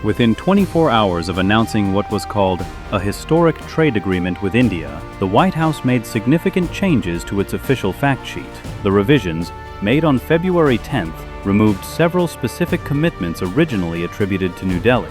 Within 24 hours of announcing what was called a historic trade agreement with India, the White House made significant changes to its official fact sheet. The revisions, made on February 10th, removed several specific commitments originally attributed to New Delhi.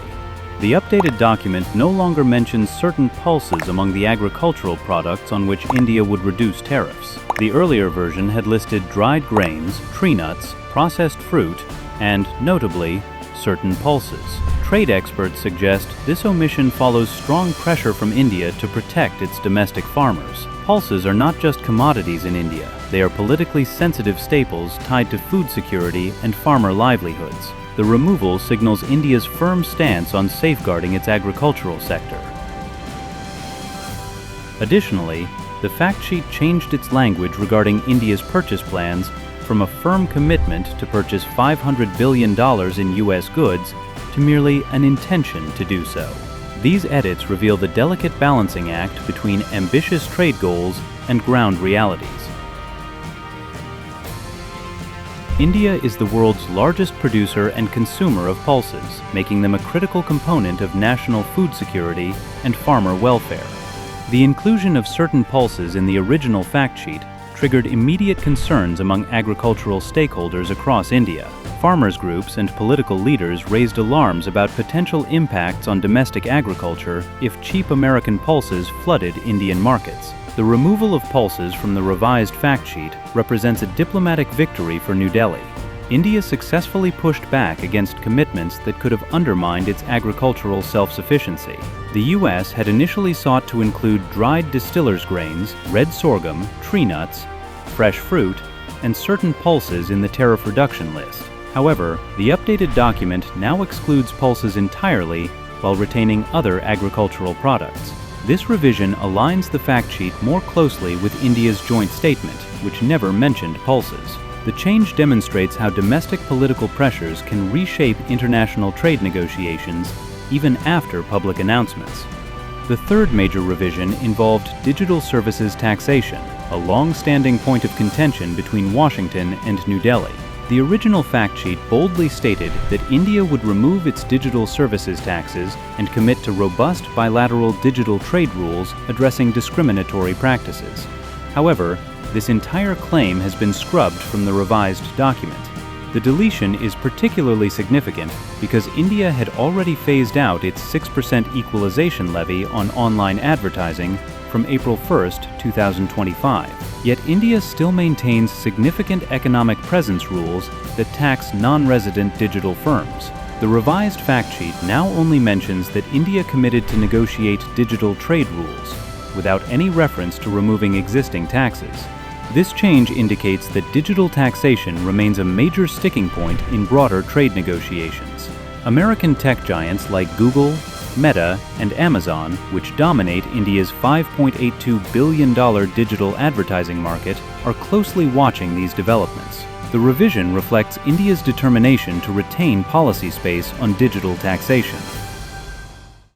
The updated document no longer mentions certain pulses among the agricultural products on which India would reduce tariffs. The earlier version had listed dried grains, tree nuts, processed fruit, and, notably, certain pulses. Trade experts suggest this omission follows strong pressure from India to protect its domestic farmers. Pulses are not just commodities in India. They are politically sensitive staples tied to food security and farmer livelihoods. The removal signals India's firm stance on safeguarding its agricultural sector. Additionally, the fact sheet changed its language regarding India's purchase plans from a firm commitment to purchase $500 billion in U.S. goods to merely an intention to do so. These edits reveal the delicate balancing act between ambitious trade goals and ground realities. India is the world's largest producer and consumer of pulses, making them a critical component of national food security and farmer welfare. The inclusion of certain pulses in the original fact sheet triggered immediate concerns among agricultural stakeholders across India. Farmers' groups and political leaders raised alarms about potential impacts on domestic agriculture if cheap American pulses flooded Indian markets. The removal of pulses from the revised fact sheet represents a diplomatic victory for New Delhi. India successfully pushed back against commitments that could have undermined its agricultural self-sufficiency. The U.S. had initially sought to include dried distillers' grains, red sorghum, tree nuts, fresh fruit, and certain pulses in the tariff reduction list. However, the updated document now excludes pulses entirely while retaining other agricultural products. This revision aligns the fact sheet more closely with India's joint statement, which never mentioned pulses. The change demonstrates how domestic political pressures can reshape international trade negotiations even after public announcements. The third major revision involved digital services taxation, a long-standing point of contention between Washington and New Delhi. The original fact sheet boldly stated that India would remove its digital services taxes and commit to robust bilateral digital trade rules addressing discriminatory practices. However, this entire claim has been scrubbed from the revised document. The deletion is particularly significant because India had already phased out its 6% equalization levy on online advertising from April 1, 2025. Yet India still maintains significant economic presence rules that tax non-resident digital firms. The revised fact sheet now only mentions that India committed to negotiate digital trade rules, without any reference to removing existing taxes. This change indicates that digital taxation remains a major sticking point in broader trade negotiations. American tech giants like Google, Meta, and Amazon, which dominate India's $5.82 billion digital advertising market, are closely watching these developments. The revision reflects India's determination to retain policy space on digital taxation.